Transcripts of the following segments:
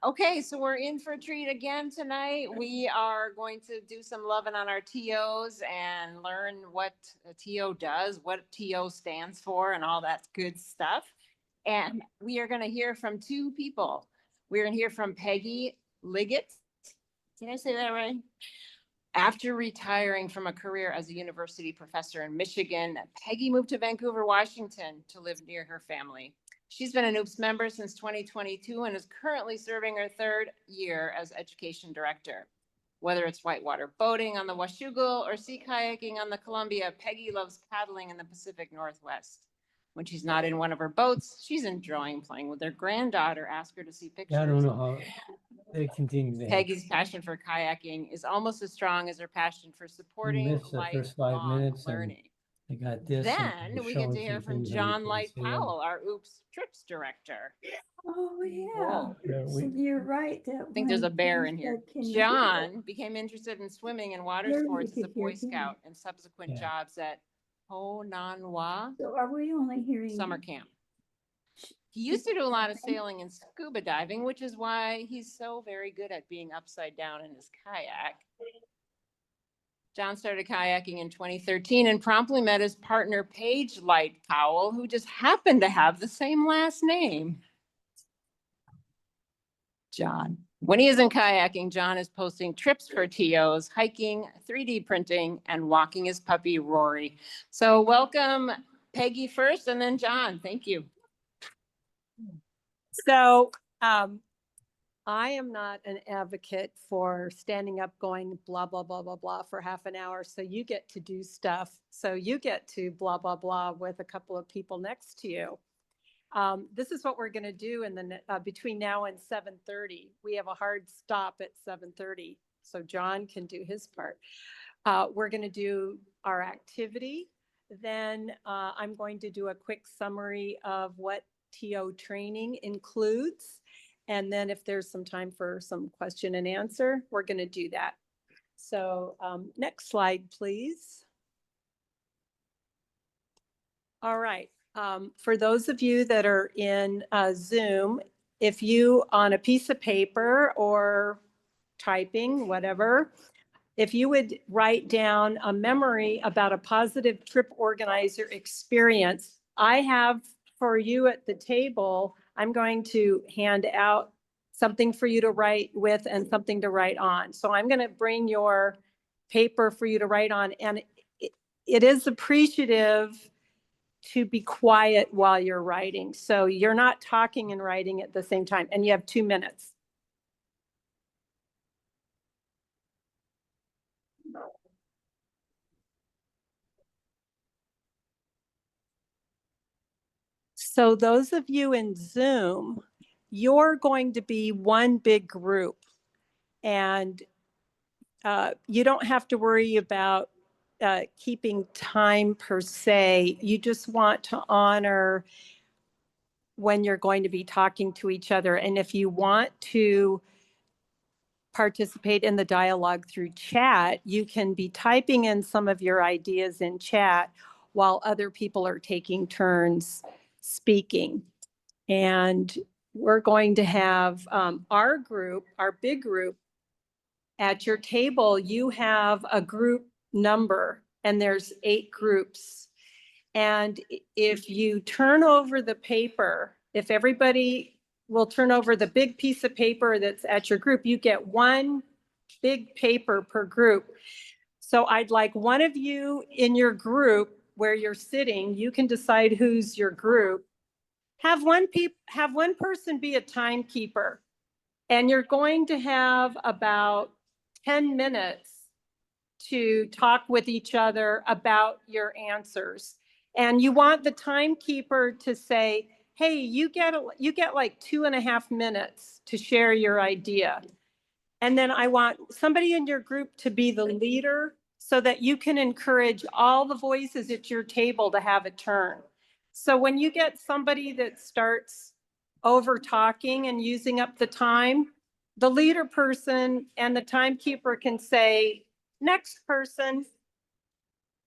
Okay, so we're in for a treat again tonight. We are going to do some loving on our TOs and learn what a TO does, what TO stands for, and all that good stuff. And we are going to hear from two people. We're going to hear from Peggy Liggit. Did I say that right? After retiring from a career as a university professor in Michigan, Peggy moved to Vancouver, Washington to live near her family. She's been an OOPS member since 2022 and is currently serving her third year as education director. Whether it's whitewater boating on the Washougal or sea kayaking on the Columbia, Peggy loves paddling in the Pacific Northwest. When she's not in one of her boats, she's enjoying playing with her granddaughter. Ask her to see pictures. I don't know how they continue to Peggy's passion for kayaking is almost as strong as her passion for supporting miss the first 5 lifelong minutes and learning. I got this. Then we get to hear from Jon Light-Powell, our OOPS trips director. Oh, yeah. Whoa. So you're right. I think there's a bear in here. John became interested in swimming and water sports as a Boy Scout and subsequent jobs at Honanwa So are we only hearing summer camp. He used to do a lot of sailing and scuba diving, which is why he's so very good at being upside down in his kayak. John started kayaking in 2013 and promptly met his partner, Paige Light-Powell, who just happened to have the same last name. John. When he isn't kayaking, John is posting trips for TOs, hiking, 3D printing, and walking his puppy, Rory. So welcome, Peggy first, and then John. Thank you. So I am not an advocate for standing up going blah, blah, blah, blah, blah for half an hour. So you get to do stuff. So you get to blah, blah, blah with a couple of people next to you. This is what we're going to do in the between now and 7:30. We have a hard stop at 7:30. So John can do his part. We're going to do our activity. Then I'm going to do a quick summary of what TO training includes. And then if there's some time for some question and answer, we're going to do that. So next slide, please. All right. For those of you that are in Zoom, if you on a piece of paper or typing, whatever, if you would write down a memory about a positive trip organizer experience, I have for you at the table, I'm going to hand out something for you to write with and something to write on. So I'm going to bring your paper for you to write on. And it is appreciative to be quiet while you're writing. So you're not talking and writing at the same time. And you have 2 minutes. So those of you in Zoom, you're going to be one big group. And you don't have to worry about keeping time per se. You just want to honor when you're going to be talking to each other. And if you want to participate in the dialogue through chat, you can be typing in some of your ideas in chat while other people are taking turns speaking. And we're going to have our group, our big group. At your table, you have a group number, and there's 8 groups. And if you turn over the paper, if everybody will turn over the big piece of paper that's at your group, you get 1 big paper per group. So I'd like one of you in your group where you're sitting, you can decide who's your group. Have one person be a timekeeper, and you're going to have about 10 minutes to talk with each other about your answers. And you want the timekeeper to say, hey, you get like 2.5 minutes to share your idea. And then I want somebody in your group to be the leader so that you can encourage all the voices at your table to have a turn. So when you get somebody that starts over talking and using up the time, the leader person and the timekeeper can say, next person.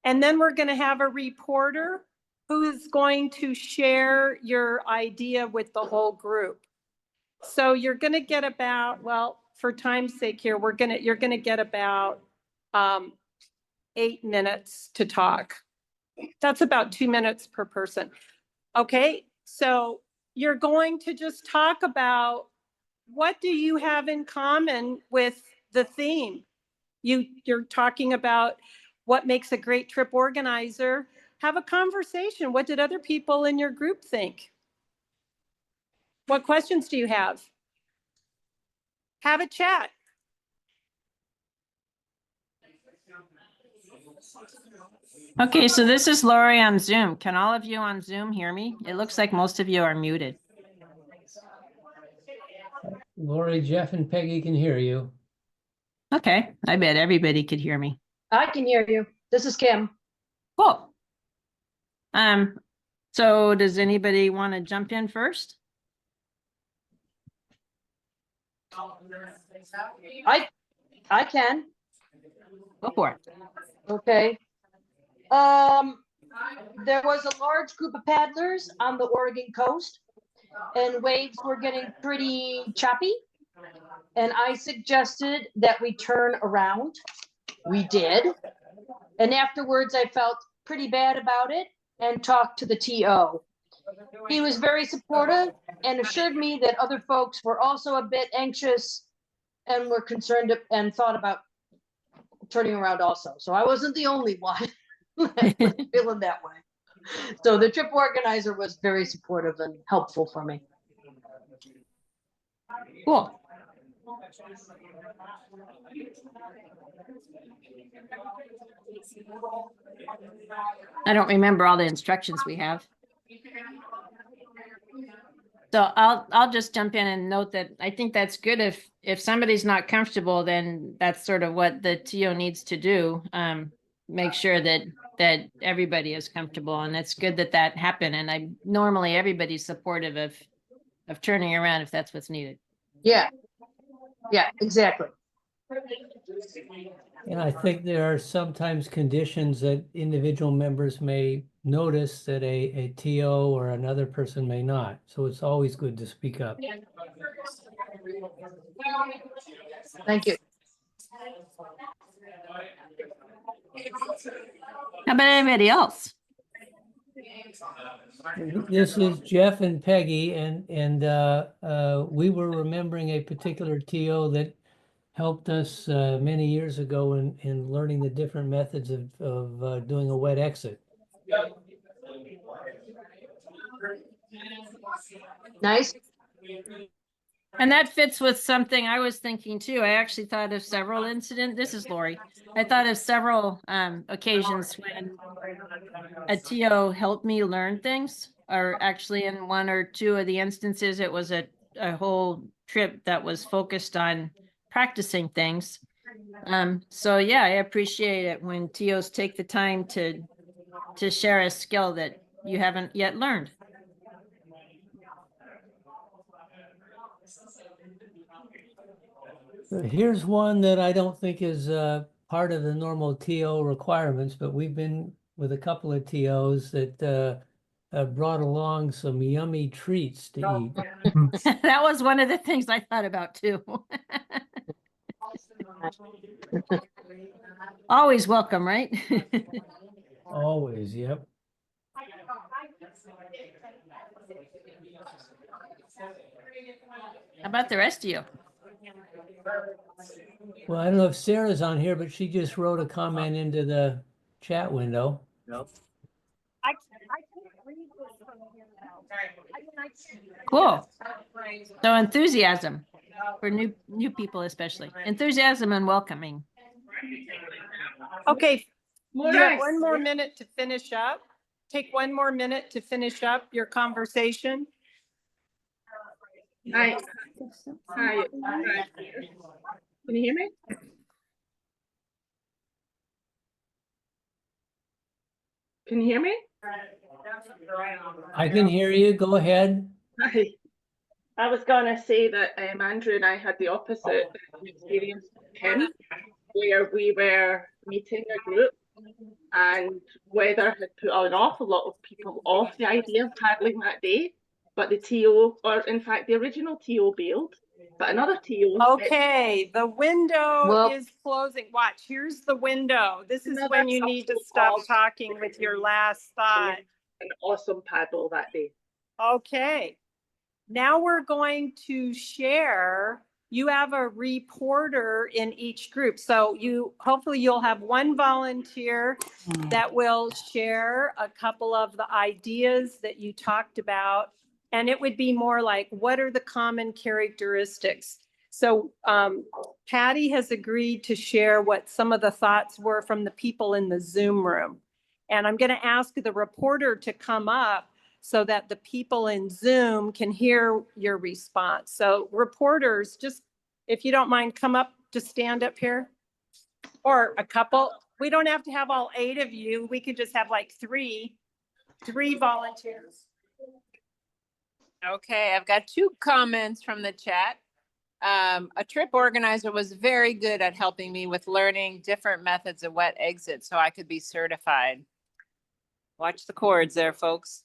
And then we're going to have a reporter who is going to share your idea with the whole group. So you're going to get about, well, for time's sake here, you're going to get about 8 minutes to talk. That's about 2 minutes per person. Okay, so you're going to just talk about what do you have in common with the theme? You're talking about what makes a great trip organizer. Have a conversation. What did other people in your group think? What questions do you have? Have a chat. Okay, so this is Lori on Zoom. Can all of you on Zoom hear me? It looks like most of you are muted. Lori, Jeff, and Peggy can hear you. Okay, I bet everybody could hear me. I can hear you. This is Kim. Cool. So does anybody want to jump in first? I can. Go for it. Okay. There was a large group of paddlers on the Oregon coast, and waves were getting pretty choppy. And I suggested that we turn around. We did. And afterwards, I felt pretty bad about it and talked to the TO. He was very supportive and assured me that other folks were also a bit anxious and were concerned and thought about turning around also. So I wasn't the only one feeling that way. So the trip organizer was very supportive and helpful for me. Cool. I don't remember all the instructions we have. So I'll just jump in and note that I think that's good. If somebody's not comfortable, then that's sort of what the TO needs to do. Make sure that everybody is comfortable, and it's good that that happened. And normally everybody's supportive of turning around if that's what's needed. Yeah, exactly. And I think there are sometimes conditions that individual members may notice that a TO or another person may not. So it's always good to speak up. Thank you. How about anybody else? This is Jeff and Peggy, and we were remembering a particular TO that helped us many years ago in learning the different methods of doing a wet exit. Nice. And that fits with something I was thinking too. I actually thought of several incidents. This is Lori. I thought of several occasions when a TO helped me learn things, or actually in one or two of the instances, it was a whole trip that was focused on practicing things. So yeah, I appreciate it when TOs take the time to share a skill that you haven't yet learned. Here's one that I don't think is part of the normal TO requirements, but we've been with a couple of TOs that brought along some yummy treats to eat. That was one of the things I thought about too. Always welcome, right? Always, yep. How about the rest of you? Well, I don't know if Sarah's on here, but she just wrote a comment into the chat window. Cool. So enthusiasm for new people, especially enthusiasm and welcoming. Okay, you have 1 more minute to finish up. Take 1 more minute to finish up your conversation. Hi. Hi. Can you hear me? Can you hear me? I can hear you. Go ahead. Hi. I was gonna say that Andrew and I had the opposite experience with Kim, where we were meeting a group and weather had put an awful lot of people off the idea of paddling that day. but the TO, or in fact, the original TO bailed, but another TO. Okay, the window Well- is closing. Watch, here's the window. This is No, when that's you need to also stop called- talking with your last thought. An awesome paddle that day. Okay, now we're going to share. You have a reporter in each group. So hopefully you'll have one volunteer that will share a couple of the ideas that you talked about. And it would be more like, what are the common characteristics? So Patty has agreed to share what some of the thoughts were from the people in the Zoom room. And I'm going to ask the reporter to come up so that the people in Zoom can hear your response. So reporters, just if you don't mind, come up to stand up here. Or a couple. We don't have to have all 8 of you. We could just have like three volunteers. Okay, I've got 2 comments from the chat. A trip organizer was very good at helping me with learning different methods of wet exit so I could be certified. Watch the cords there, folks.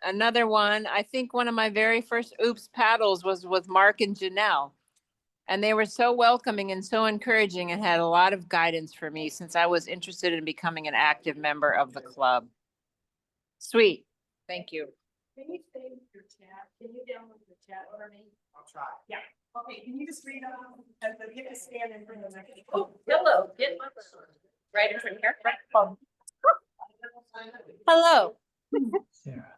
Another one, I think one of my very first Oops paddles was with Mark and Janelle. And they were so welcoming and so encouraging and had a lot of guidance for me since I was interested in becoming an active member of the club. Sweet. Thank you. Can you save your chat? Can you download the chat for me? I'll try. Yeah. Okay, can you just read it off as the get to stand in front of the Oh, hello. Get my right in front here. Right. Hello, Sarah.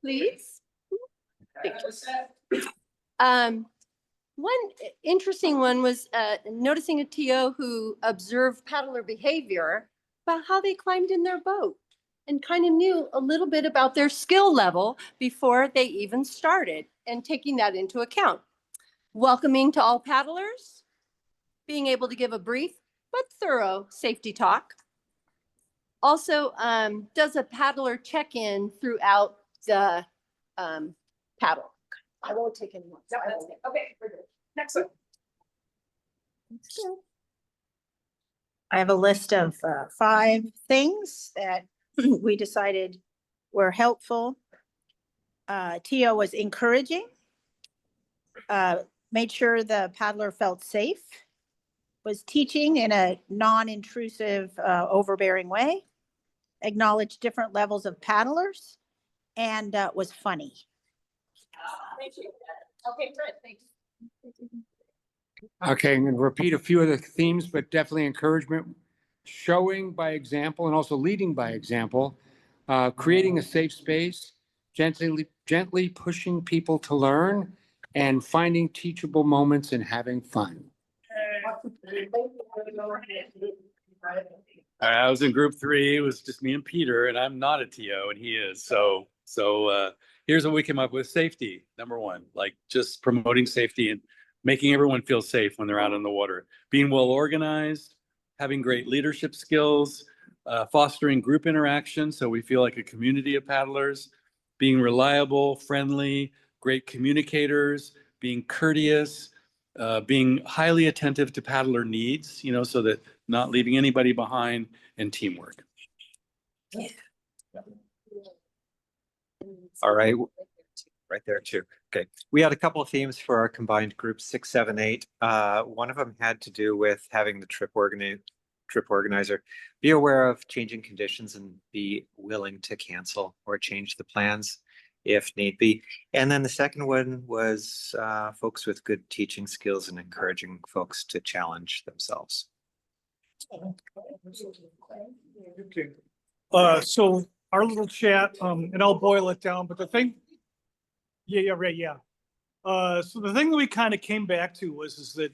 please. One interesting one was noticing a TO who observed paddler behavior about how they climbed in their boat and kind of knew a little bit about their skill level before they even started, and taking that into account. Welcoming to all paddlers, being able to give a brief but thorough safety talk. Also, does a paddler check-in throughout the paddle? I won't take any more. No, that's it. Okay, we're good. Next one. I have a list of 5 things that we decided were helpful. TO was encouraging, made sure the paddler felt safe, was teaching in a non-intrusive, overbearing way, acknowledged different levels of paddlers, and was funny. Okay, Fred, thanks. Okay, I'm going to repeat a few of the themes, but definitely encouragement, showing by example and also leading by example, creating a safe space, gently pushing people to learn, and finding teachable moments and having fun. I was in group 3. It was just me and Peter, and I'm not a TO, and he is. So here's what we came up with: safety, number 1, like just promoting safety and making everyone feel safe when they're out on the water, being well organized, having great leadership skills, fostering group interaction so we feel like a community of paddlers, being reliable, friendly, great communicators, being courteous, being highly attentive to paddler needs, so that not leaving anybody behind, and teamwork. All right. Right there too. Okay. We had a couple of themes for our combined groups 6, 7, 8. One of them had to do with having the trip organizer be aware of changing conditions and be willing to cancel or change the plans if need be. And then the second one was folks with good teaching skills and encouraging folks to challenge themselves. Okay. So our little chat, and I'll boil it down, but the thing, right. So the thing that we kind of came back to was that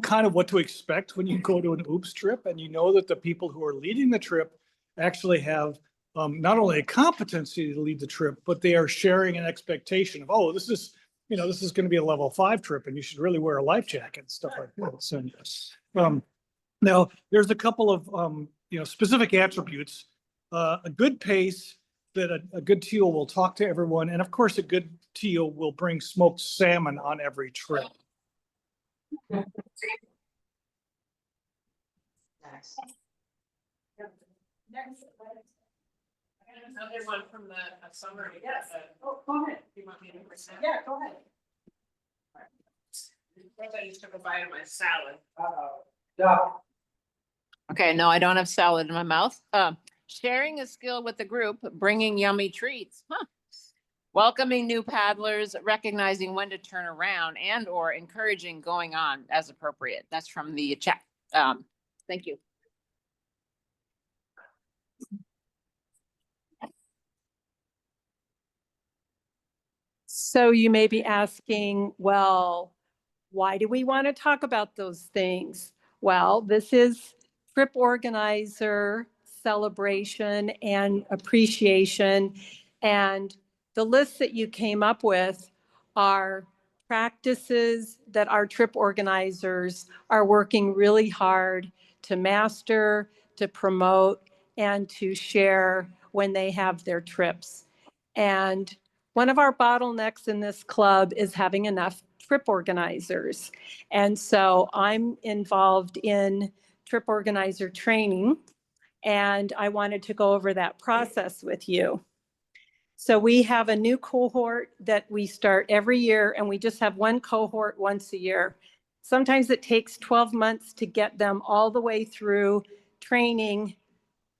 kind of what to expect when you go to an Oops trip, and that the people who are leading the trip actually have not only a competency to lead the trip, but they are sharing an expectation of, oh, this is going to be a level 5 trip, and you should really wear a life jacket and stuff like this. And now there's a couple of specific attributes: a good pace, that a good TO will talk to everyone, and of course a good TO will bring smoked salmon on every trip. another one from the summary. Yes. Oh, go ahead. You want me to present? Yeah, go ahead. I just took a bite of my salad. Okay, no, I don't have salad in my mouth. Sharing a skill with the group, bringing yummy treats. Huh. Welcoming new paddlers, recognizing when to turn around and or encouraging going on as appropriate. That's from the chat. Thank you. So you may be asking, well, why do we want to talk about those things? Well, this is trip organizer celebration and appreciation. And the lists that you came up with are practices that our trip organizers are working really hard to master, to promote, and to share when they have their trips. And one of our bottlenecks in this club is having enough trip organizers. And so I'm involved in trip organizer training, and I wanted to go over that process with you. So we have a new cohort that we start every year, and we just have one cohort once a year. Sometimes it takes 12 months to get them all the way through training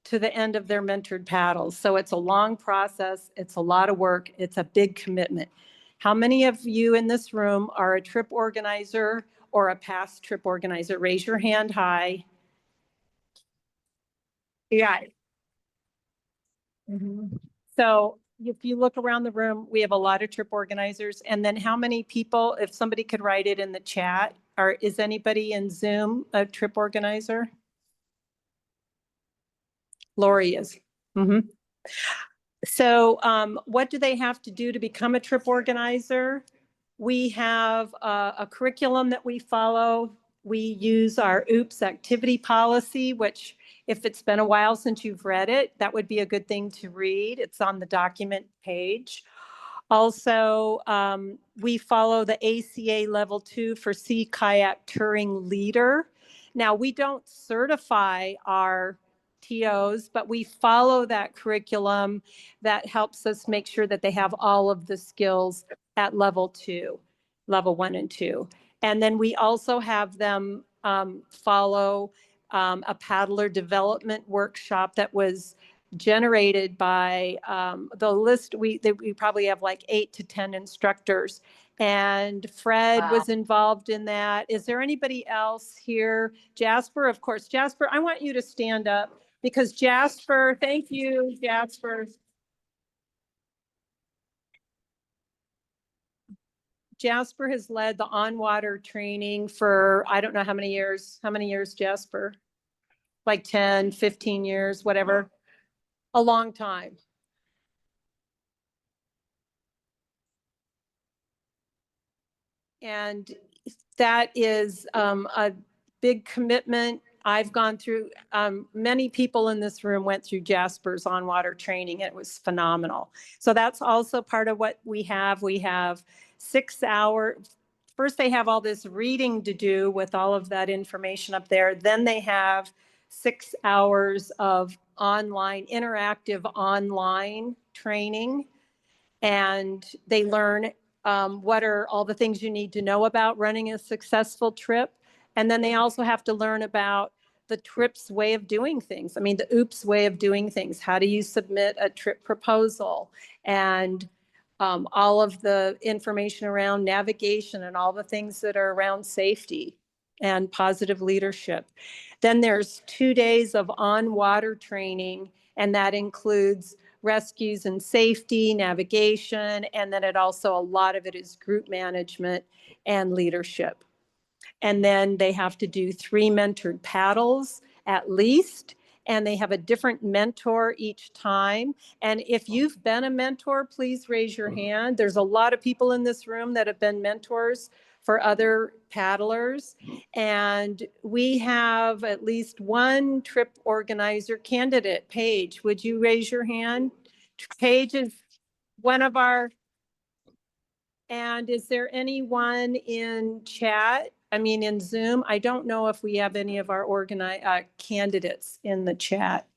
to the end of their mentored paddles. So it's a long process. It's a lot of work. It's a big commitment. How many of you in this room are a trip organizer or a past trip organizer? Raise your hand high. Yeah. So if you look around the room, we have a lot of trip organizers. And then how many people, if somebody could write it in the chat, is anybody in Zoom a trip organizer? Lori is. So what do they have to do to become a trip organizer? We have a curriculum that we follow. We use our OOPS activity policy, which if it's been a while since you've read it, that would be a good thing to read. It's on the document page. Also, we follow the ACA Level 2 for Sea Kayak Touring Leader. Now, we don't certify our TOs, but we follow that curriculum that helps us make sure that they have all of the skills at level 2, level 1 and 2. And then we also have them follow a paddler development workshop that was generated by the list. We probably have like 8 to 10 instructors, and Fred was involved in that. Is there anybody else here? Jasper, of course. Jasper, I want you to stand up because Jasper, thank you, Jasper. Jasper has led the on-water training for, I don't know how many years. How many years, Jasper? Like 10, 15 years, whatever. A long time. And that is a big commitment. I've gone through, many people in this room went through Jasper's on-water training. It was phenomenal. So that's also part of what we have. We have 6 hours. First, they have all this reading to do with all of that information up there. Then they have 6 hours of online, interactive online training. And they learn what are all the things you need to know about running a successful trip. And then they also have to learn about the trip's way of doing things. I mean, the OOPS way of doing things. How do you submit a trip proposal? And all of the information around navigation and all the things that are around safety and positive leadership. Then there's 2 days of on-water training, and that includes rescues and safety, navigation, and then a lot of it is group management and leadership. And then they have to do 3 mentored paddles at least, and they have a different mentor each time. And if you've been a mentor, please raise your hand. There's a lot of people in this room that have been mentors for other paddlers. And we have at least one trip organizer candidate. Paige, would you raise your hand? Paige is one of our, and is there anyone in chat? I mean, in Zoom? I don't know if we have any of our candidates in the chat.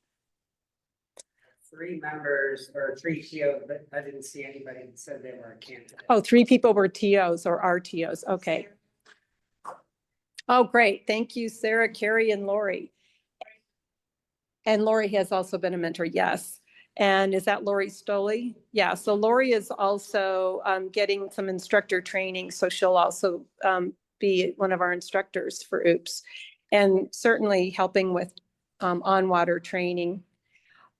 3 members or 3 TOs, but I didn't see anybody that said they were a candidate. Oh, 3 people were TOs or RTOs. Okay. Oh, great. Thank you, Sarah, Carrie, and Lori. And Lori has also been a mentor. Yes. And is that Lori Stoley? Yeah. So Lori is also getting some instructor training. So she'll also be one of our instructors for OOPS, and certainly helping with on-water training.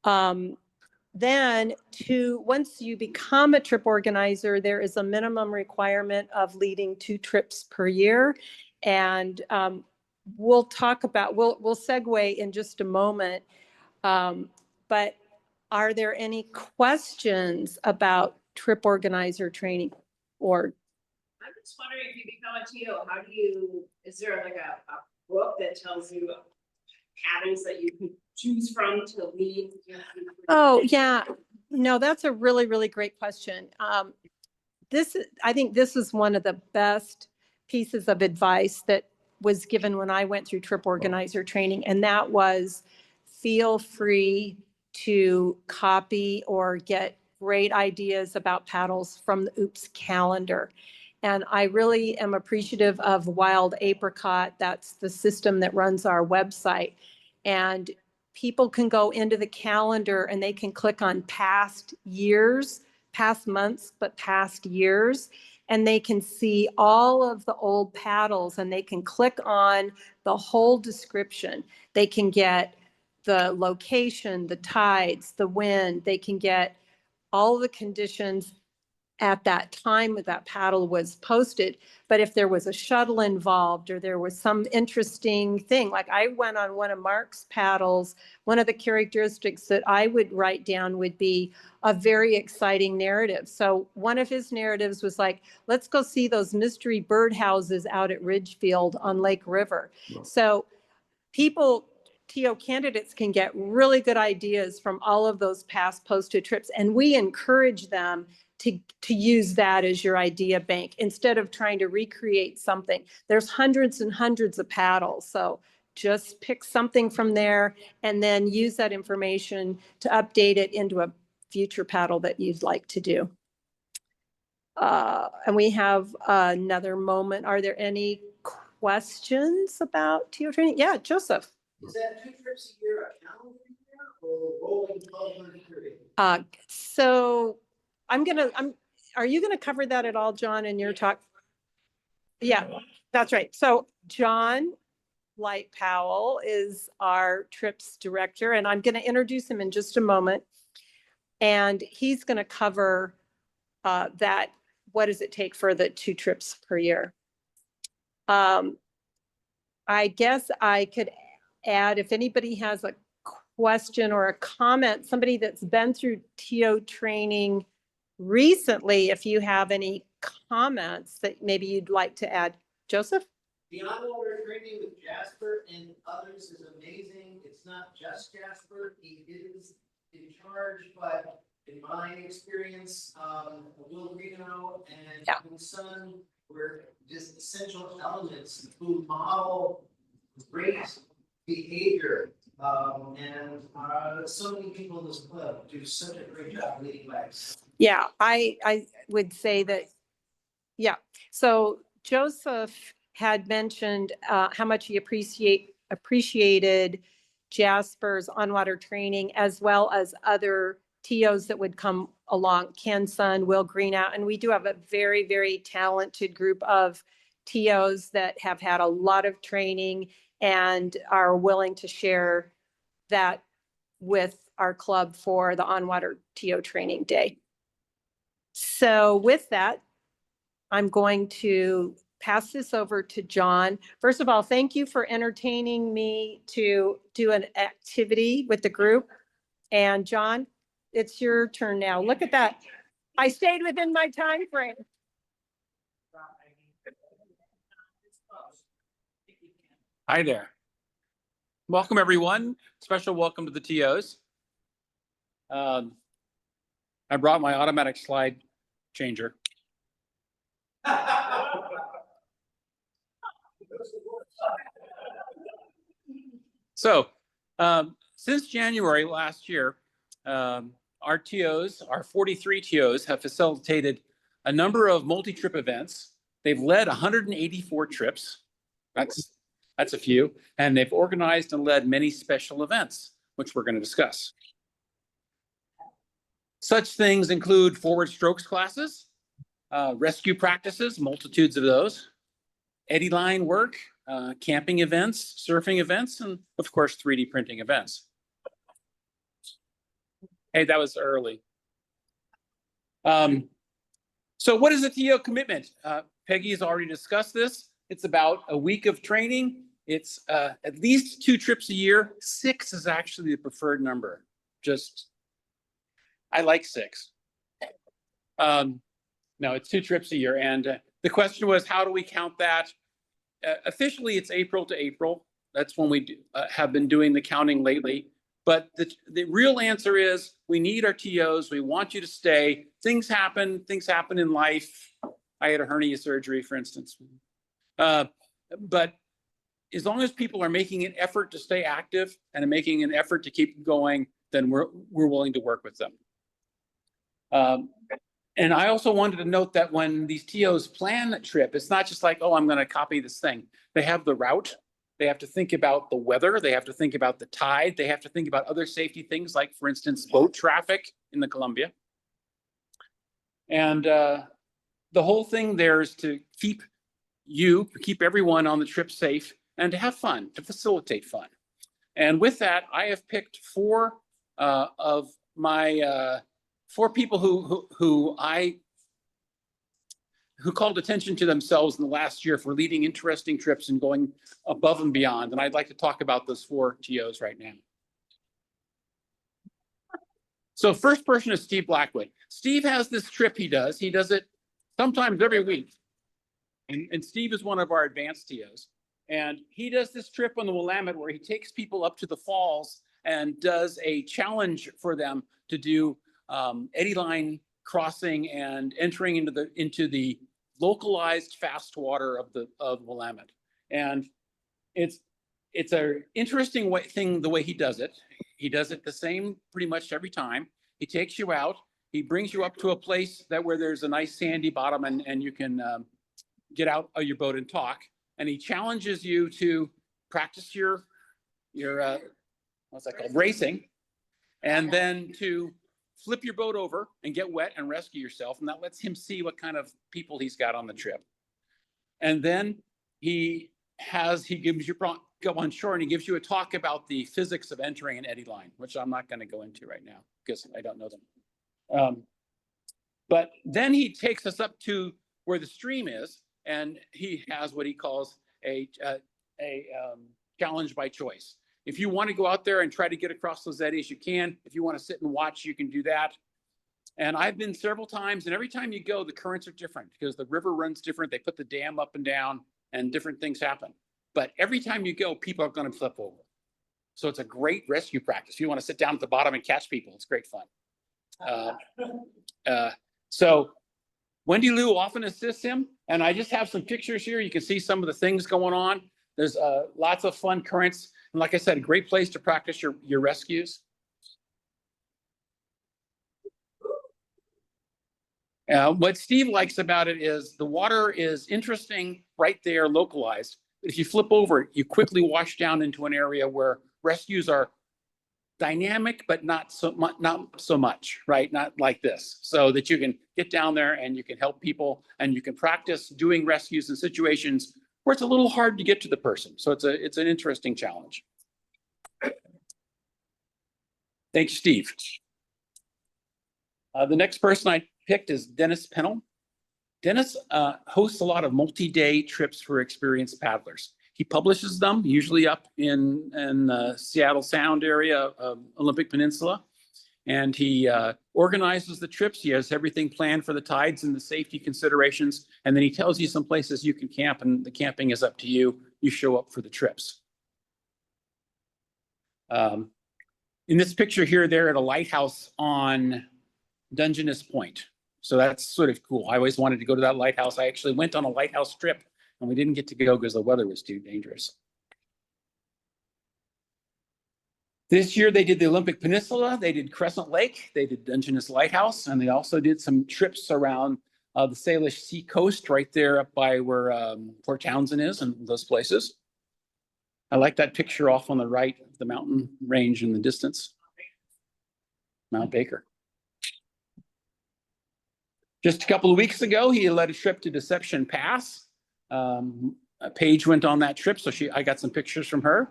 Then once you become a trip organizer, there is a minimum requirement of leading 2 trips per year. And we'll segue in just a moment. But are there any questions about trip organizer training? Or I'm just wondering, if you become a TO, how do you, is there like a book that tells you patterns that you can choose from to lead? Oh, yeah. No, that's a really, really great question. I think this is one of the best pieces of advice that was given when I went through trip organizer training, and that was feel free to copy or get great ideas about paddles from the OOPS calendar. And I really am appreciative of Wild Apricot. That's the system that runs our website. And people can go into the calendar and they can click on past years, past months, but past years. And they can see all of the old paddles, and they can click on the whole description. They can get the location, the tides, the wind. They can get all the conditions at that time that paddle was posted. But if there was a shuttle involved or there was some interesting thing, like I went on one of Mark's paddles, one of the characteristics that I would write down would be a very exciting narrative. So one of his narratives was like, let's go see those mystery birdhouses out at Ridgefield on Lake River. So people, TO candidates, can get really good ideas from all of those past posted trips. And we encourage them to use that as your idea bank instead of trying to recreate something. There's hundreds and hundreds of paddles. So just pick something from there and then use that information to update it into a future paddle that you'd like to do. And we have another moment. Are there any questions about TO training? Yeah, Joseph. Is that 2 trips a year, a calendar year, or rolling 12-month period? So are you gonna cover that at all, John, in your talk? Yeah, that's right. So Jon Light-Powell is our trips director, and I'm gonna introduce him in just a moment. And he's gonna cover that, what does it take for the 2 trips per year? I guess I could add, if anybody has a question or a comment, somebody that's been through TO training recently, if you have any comments that maybe you'd like to add. Joseph? The on-water training with Jasper and others is amazing. It's not just Jasper. He is in charge, but in my experience, Will Reno and his son were just essential elements who model great behavior. And so many people in this club do such a great job leading by example. Yeah, I would say that, yeah. So Joseph had mentioned how much he appreciated Jasper's on-water training, as well as other TOs that would come along, Ken Sun, Will Greenout. And we do have a very, very talented group of TOs that have had a lot of training and are willing to share that with our club for the on-water TO training day. So with that, I'm going to pass this over to John. First of all, thank you for entertaining me to do an activity with the group. And John, it's your turn now. Look at that. I stayed within my time frame. Hi there. Welcome, everyone. Special welcome to the TOs. I brought my automatic slide changer. So, since January last year, our TOs, our 43 TOs have facilitated a number of multi-trip events. They've led 184 trips. That's a few. And they've organized and led many special events, which we're going to discuss. Such things include forward strokes classes, rescue practices, multitudes of those, eddy line work, camping events, surfing events, and of course, 3D printing events. Hey, that was early. So what is a TO commitment? Peggy has already discussed this. It's about a week of training. It's at least 2 trips a year. 6 is actually the preferred number. I like 6. No, it's 2 trips a year. And the question was, how do we count that? Officially, it's April to April. That's when we have been doing the counting lately. But the real answer is we need our TOs. We want you to stay. Things happen in life. I had a hernia surgery, for instance. But as long as people are making an effort to stay active and making an effort to keep going, then we're willing to work with them. And I also wanted to note that when these TOs plan a trip, it's not just like, oh, I'm going to copy this thing. They have the route. They have to think about the weather. They have to think about the tide. They have to think about other safety things like, for instance, boat traffic in the Columbia. And the whole thing there is to keep everyone on the trip safe and to have fun, to facilitate fun. And with that, I have picked 4 of my 4 people who called attention to themselves in the last year for leading interesting trips and going above and beyond. And I'd like to talk about those 4 TOs right now. So first person is Steve Blackwood. Steve has this trip he does. He does it sometimes every week. And Steve is one of our advanced TOs. And he does this trip on the Willamette where he takes people up to the falls and does a challenge for them to do eddy line crossing and entering into the localized fast water of Willamette. And it's an interesting thing the way he does it. He does it the same pretty much every time. He takes you out. He brings you up to a place where there's a nice sandy bottom and you can get out of your boat and talk. And he challenges you to practice your what's that called? Racing. And then to flip your boat over and get wet and rescue yourself. And that lets him see what kind of people he's got on the trip. And then he gives you, go on shore and he gives you a talk about the physics of entering an eddy line, which I'm not going to go into right now because I don't know them. But then he takes us up to where the stream is, and he has what he calls a challenge by choice. If you want to go out there and try to get across those eddies, you can. If you want to sit and watch, you can do that. And I've been several times, and every time you go, the currents are different because the river runs different. They put the dam up and down, and different things happen. But every time you go, people are going to flip over. So it's a great rescue practice. If you want to sit down at the bottom and catch people, it's great fun. So Wendy Lou often assists him, and I just have some pictures here. You can see some of the things going on. There's lots of fun currents. And like I said, a great place to practice your rescues. What Steve likes about it is the water is interesting right there, localized. But if you flip over, you quickly wash down into an area where rescues are dynamic, but not so much, right? Not like this. So that you can get down there and you can help people and you can practice doing rescues in situations where it's a little hard to get to the person. So it's an interesting challenge. Thanks, Steve. The next person I picked is Dennis Pennell. Dennis hosts a lot of multi-day trips for experienced paddlers. He publishes them, usually up in the Seattle Sound area of Olympic Peninsula. And he organizes the trips. He has everything planned for the tides and the safety considerations. And then he tells you some places you can camp, and the camping is up to you. You show up for the trips. In this picture here, they're at a lighthouse on Dungeness Point. So that's sort of cool. I always wanted to go to that lighthouse. I actually went on a lighthouse trip, and we didn't get to go because the weather was too dangerous. This year they did the Olympic Peninsula, they did Crescent Lake, they did Dungeness Lighthouse, and they also did some trips around the Salish Sea coast right there up by where Port Townsend is and those places. I like that picture off on the right, the mountain range in the distance. Mount Baker. Just a couple of weeks ago, he led a trip to Deception Pass. Paige went on that trip, so I got some pictures from her.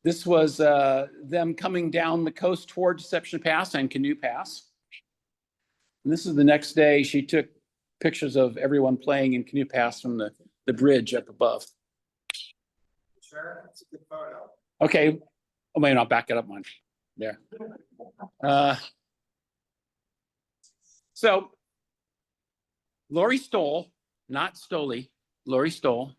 This was them coming down the coast toward Deception Pass and Canoe Pass. And this is the next day. She took pictures of everyone playing in Canoe Pass from the bridge up above. Sure, that's a good photo. Okay, oh, wait, I'll back it up one. There. So, Lori Stoll, not Stoley, Lori Stoll.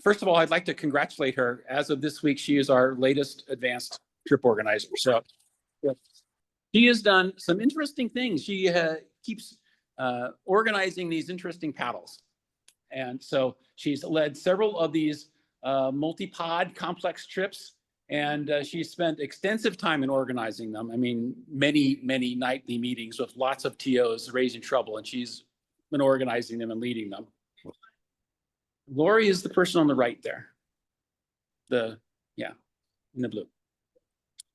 First of all, I'd like to congratulate her. As of this week, she is our latest advanced trip organizer. So she has done some interesting things. She keeps organizing these interesting paddles. And so she's led several of these multi-pod complex trips, and she spent extensive time in organizing them. I mean, many, many nightly meetings with lots of TOs raising trouble, and she's been organizing them and leading them. Lori is the person on the right there. In the blue.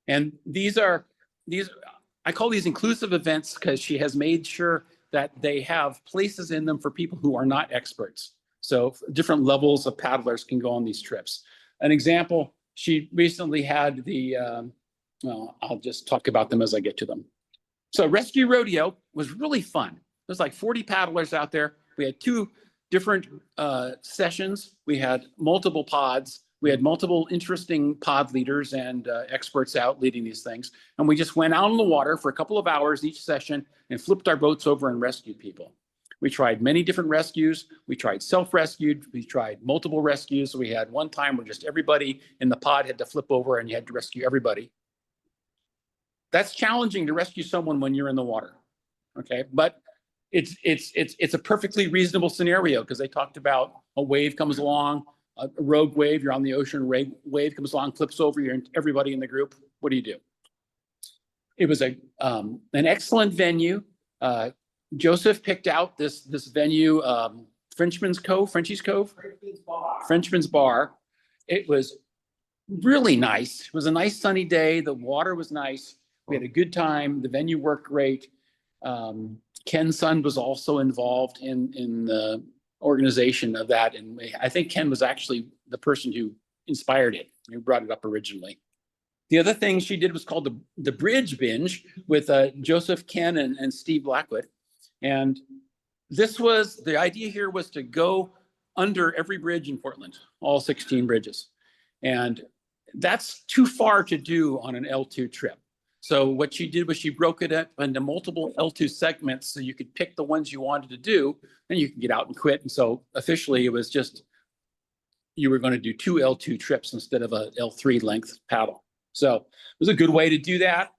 And I call these inclusive events because she has made sure that they have places in them for people who are not experts. So different levels of paddlers can go on these trips. An example, she recently had well, I'll just talk about them as I get to them. So Rescue Rodeo was really fun. There's like 40 paddlers out there. We had 2 different sessions. We had multiple pods. We had multiple interesting pod leaders and experts out leading these things. And we just went out on the water for a couple of hours each session and flipped our boats over and rescued people. We tried many different rescues. We tried self-rescued. We tried multiple rescues. We had one time where just everybody in the pod had to flip over and you had to rescue everybody. That's challenging to rescue someone when you're in the water, okay? But it's a perfectly reasonable scenario because they talked about a wave comes along, a rogue wave, you're on the ocean, wave comes along, flips over, you're everybody in the group. What do you do? It was an excellent venue. Joseph picked out this venue, Frenchman's Cove. Frenchman's Bar. It was really nice. It was a nice sunny day. The water was nice. We had a good time. The venue worked great. Ken's son was also involved in the organization of that. And I think Ken was actually the person who inspired it, who brought it up originally. The other thing she did was called the Bridge Binge with Joseph, Ken, and Steve Blackwood. And the idea here was to go under every bridge in Portland, all 16 bridges. And that's too far to do on an L2 trip. So what she did was she broke it up into multiple L2 segments so you could pick the ones you wanted to do, and you could get out and quit. And so officially it was just, you were going to do 2 L2 trips instead of a L3 length paddle. So it was a good way to do that.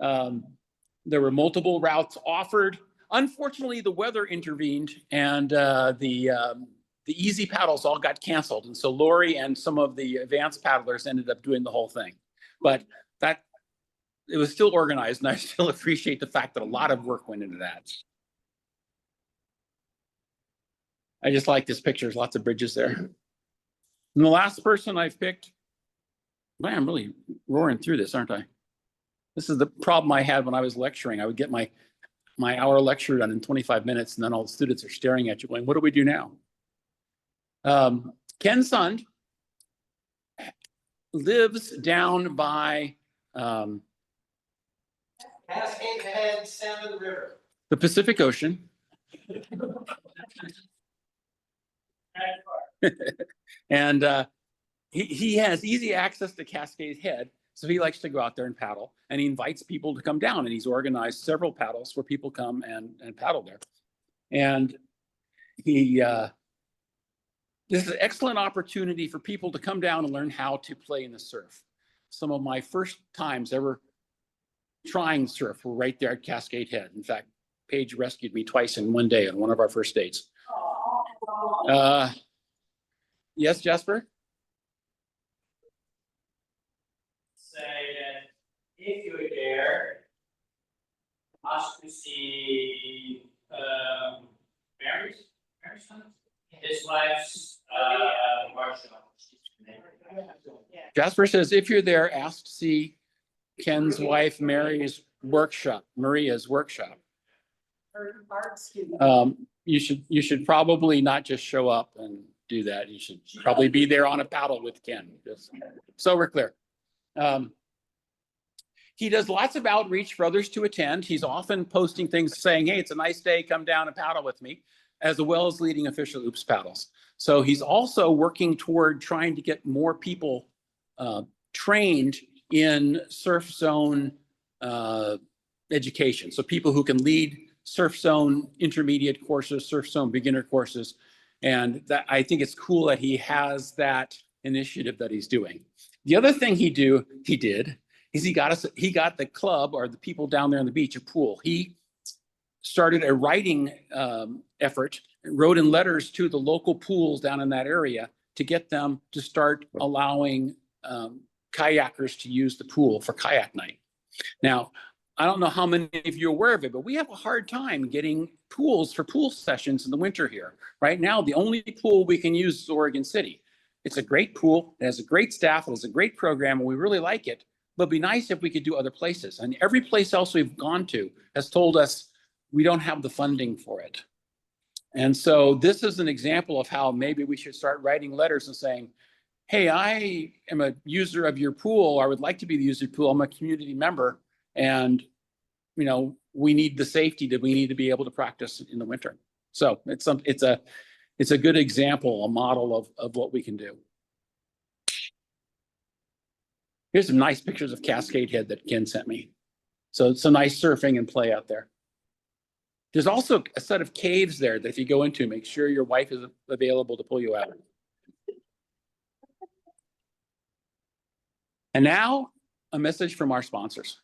There were multiple routes offered. Unfortunately, the weather intervened and the easy paddles all got canceled. And so Lori and some of the advanced paddlers ended up doing the whole thing. But it was still organized, and I still appreciate the fact that a lot of work went into that. I just like this picture. There's lots of bridges there. And the last person I've picked, man, I'm really roaring through this, aren't I? This is the problem I had when I was lecturing. I would get my hour lecture done in 25 minutes, and then all the students are staring at you going, what do we do now? Ken Sund lives down by Cascade Head, Salmon River. the Pacific Ocean. And he has easy access to Cascade Head, so he likes to go out there and paddle, and he invites people to come down, and he's organized several paddles where people come and paddle there. And this is an excellent opportunity for people to come down and learn how to play in the surf. Some of my first times ever trying surf were right there at Cascade Head. In fact, Paige rescued me twice in one day on one of our first dates. Yes, Jasper? to see Mary's son, his wife's workshop. Jasper says, if you're there, ask to see Ken's wife Maria's workshop. You should probably not just show up and do that. You should probably be there on a paddle with Ken, just so we're clear. He does lots of outreach for others to attend. He's often posting things saying, hey, it's a nice day, come down and paddle with me, as well as leading official Oops paddles. So he's also working toward trying to get more people trained in surf zone education. So people who can lead surf zone intermediate courses, surf zone beginner courses. And that, I think it's cool that he has that initiative that he's doing. The other thing he did is he got the club, or the people down there on the beach, a pool. He started a writing effort, wrote in letters to the local pools down in that area to get them to start allowing kayakers to use the pool for kayak night. Now, I don't know how many of you are aware of it, but we have a hard time getting pools for pool sessions in the winter here. Right now, the only pool we can use is Oregon City. It's a great pool, it has a great staff, it has a great program, and we really like it, but it'd be nice if we could do other places. And every place else we've gone to has told us we don't have the funding for it. And so this is an example of how maybe we should start writing letters and saying, hey, I am a user of your pool. I would like to be the user of your pool. I'm a community member. And, you know, we need the safety that we need to be able to practice in the winter. So it's a good example, a model of what we can do. Here's some nice pictures of Cascade Head that Ken sent me. So it's some nice surfing and play out there. There's also a set of caves there that if you go into, make sure your wife is available to pull you out. And now a message from our sponsors.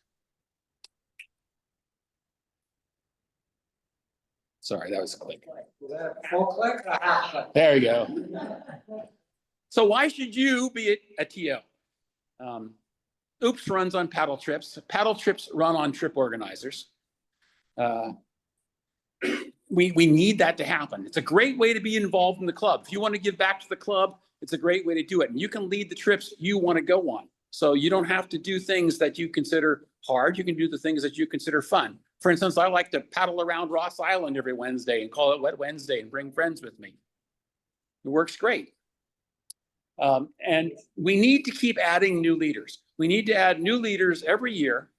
Sorry, that was a click. Was that a full click? There we go. So why should you be a TO? Oops runs on paddle trips. Paddle trips run on trip organizers. We need that to happen. It's a great way to be involved in the club. If you want to give back to the club, it's a great way to do it. And you can lead the trips you want to go on. So you don't have to do things that you consider hard. You can do the things that you consider fun. For instance, I like to paddle around Ross Island every Wednesday and call it Wet Wednesday and bring friends with me. It works great. And we need to keep adding new leaders. We need to add new leaders every year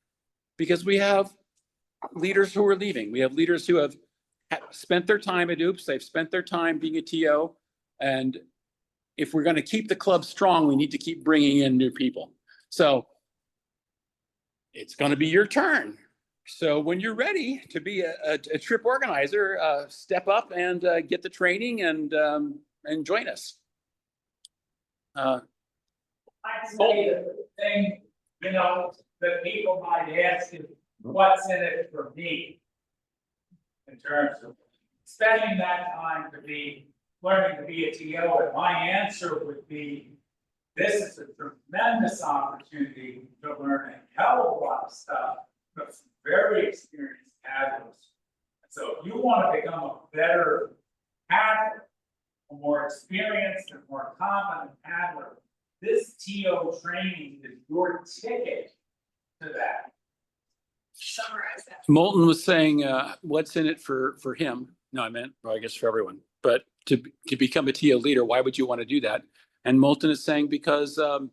because we have leaders who are leaving. We have leaders who have spent their time at Oops. They've spent their time being a TO. And if we're going to keep the club strong, we need to keep bringing in new people. So it's going to be your turn. So when you're ready to be a trip organizer, step up and get the training and join us. I'd say the thing, you know, that people might ask is, what's in it for me? In terms of spending that time to be learning to be a TO, and my answer would be, this is a tremendous opportunity to learn a hell of a lot of stuff from some very experienced paddlers. So if you want to become a better paddler, a more experienced and more confident paddler, this TO training is your ticket to that. Summarize that. Moulton was saying, what's in it for him? No, I meant, well, I guess for everyone. But to become a TO leader, why would you want to do that? And Moulton is saying because of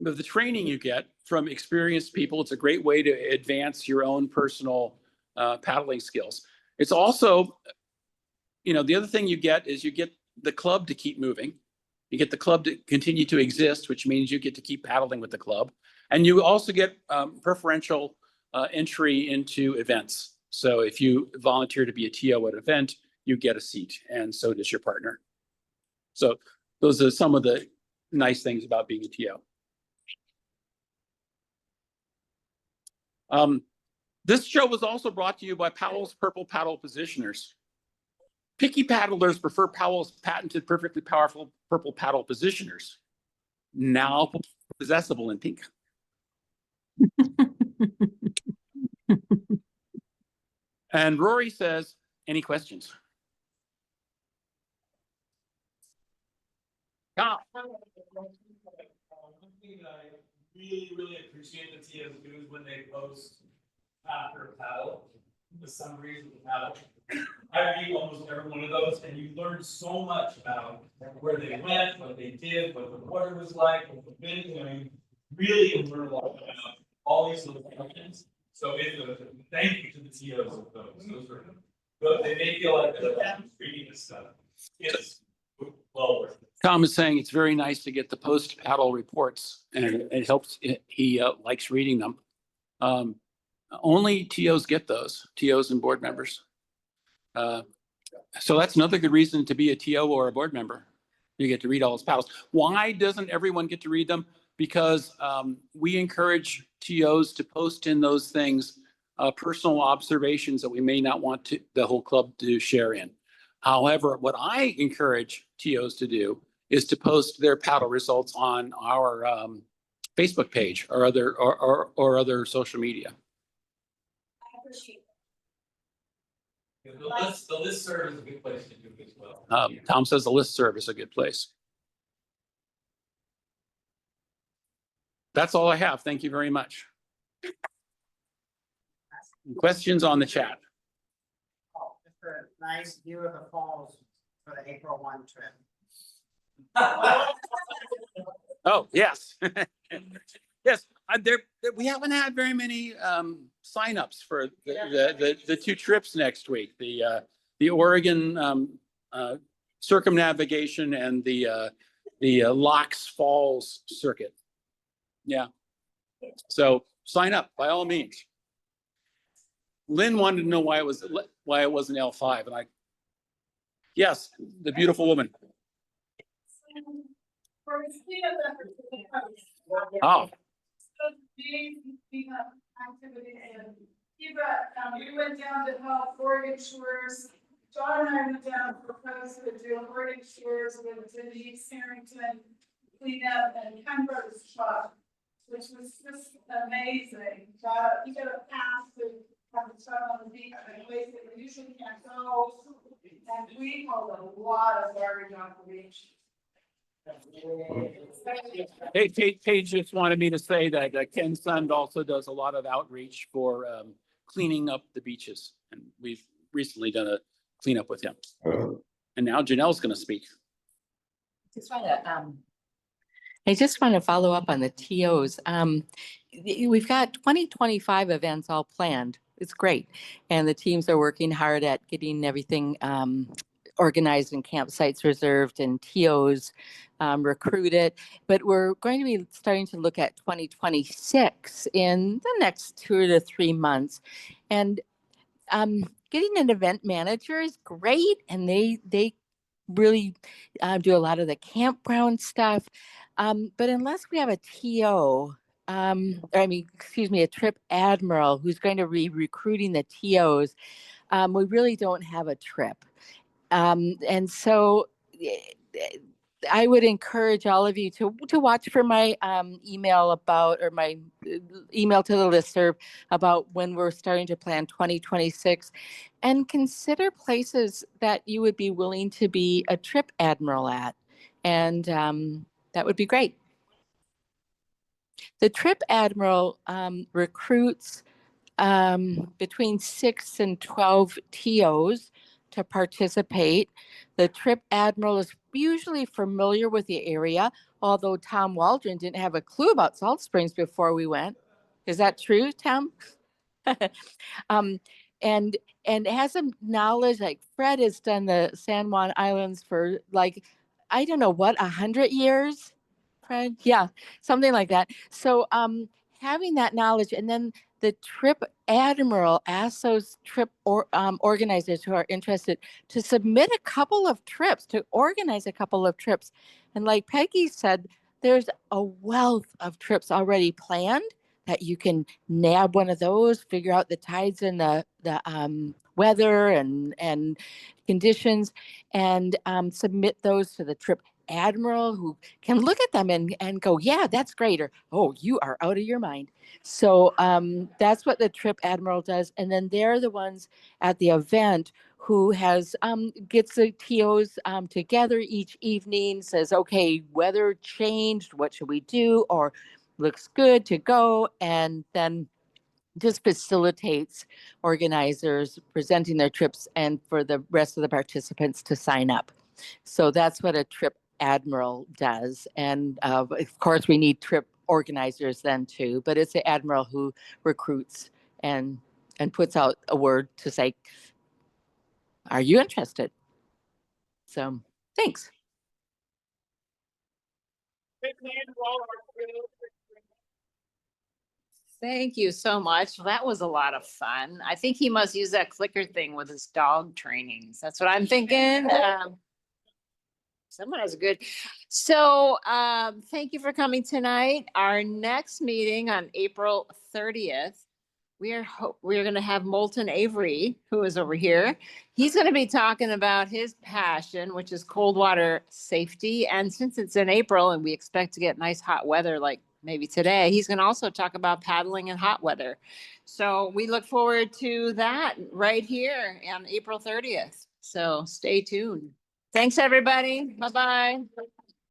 the training you get from experienced people, it's a great way to advance your own personal paddling skills. It's also, you know, the other thing you get is you get the club to keep moving. You get the club to continue to exist, which means you get to keep paddling with the club. And you also get preferential entry into events. So if you volunteer to be a TO at an event, you get a seat, and so does your partner. So those are some of the nice things about being a TO. This show was also brought to you by Powell's Purple Paddle Positioners. Picky paddlers prefer Powell's patented perfectly powerful purple paddle positioners, now possessible in pink. And Rory says, any questions? Tom. One thing that I really appreciate the TOs do is when they post after a paddle, the summaries of the paddle. I read almost every one of those, and you learn so much about where they went, what they did, what the water was like, what the wind doing. Really, you learn a lot about all these little questions. So it's a thank you to the TOs of those. Those are, but they may feel like they're reading this stuff. It's well worth it. Tom is saying it's very nice to get the post-paddle reports, and it helps. He likes reading them. Only TOs get those, TOs and board members. So that's another good reason to be a TO or a board member. You get to read all his paddles. Why doesn't everyone get to read them? Because we encourage TOs to post in those things personal observations that we may not want the whole club to share in. However, what I encourage TOs to do is to post their paddle results on our Facebook page or other social media. I appreciate The listserv is a good place to do it as well. Tom says the listserv is a good place. That's all I have. Thank you very much. Questions on the chat? Just a nice view of the falls for the April 1 trip. Oh, yes. Yes, we haven't had very many signups for the two trips next week, the Oregon circumnavigation and the Locks Falls circuit. Yeah. So sign up by all means. Lynn wanted to know why it wasn't L5, and yes, the beautiful woman. Oh. Activity and we went down to help Oregon Shores. John and I went down to propose to do Oregon Shores with Denise Harrington cleanup and Kenbro's truck, which was just amazing. You got a pass to have the truck on the beach in a place that you usually can't go. And we hauled a lot of garbage off the beach. Hey, Paige just wanted me to say that Ken Sund also does a lot of outreach for cleaning up the beaches. And we've recently done a cleanup with him. And now Janelle's going to speak. I just want to follow up on the TOs. We've got 2025 events all planned. It's great. And the teams are working hard at getting everything organized and campsites reserved and TOs recruited. But we're going to be starting to look at 2026 in the next 2 to 3 months. And getting an event manager is great. And they really do a lot of the campground stuff. But unless we have a TO, a trip admiral who's going to be recruiting the TOs, we really don't have a trip. And so I would encourage all of you to watch for my email or my email to the listserv about when we're starting to plan 2026, and consider places that you would be willing to be a trip admiral at. And that would be great. The trip admiral recruits between 6 and 12 TOs to participate. The trip admiral is usually familiar with the area, although Tom Waldron didn't have a clue about Salt Springs before we went. Is that true, Tom? And has some knowledge, like Fred has done the San Juan Islands for I don't know what, 100 years, Fred? Yeah, something like that. So having that knowledge, and then the trip admiral asks those trip organizers who are interested to submit a couple of trips, to organize a couple of trips. And like Peggy said, there's a wealth of trips already planned that you can nab one of those, figure out the tides and the weather and conditions, and submit those to the trip admiral who can look at them and go, yeah, that's great. Or, oh, you are out of your mind. So that's what the trip admiral does. And then they're the ones at the event who has gets the TOs together each evening, says, okay, weather changed, what should we do? Or looks good to go. And then just facilitates organizers presenting their trips and for the rest of the participants to sign up. So that's what a trip admiral does. And of course, we need trip organizers then too, but it's the admiral who recruits and puts out a word to say, are you interested? So thanks. Thank you so much. That was a lot of fun. I think he must use that clicker thing with his dog trainings. That's what I'm thinking. Someone has a good. So thank you for coming tonight. Our next meeting on April 30th, we're going to have Moulton Avery, who is over here. He's going to be talking about his passion, which is cold water safety. And since it's in April and we expect to get nice hot weather like maybe today, he's going to also talk about paddling in hot weather. So we look forward to that right here on April 30th. So stay tuned. Thanks, everybody. Bye-bye.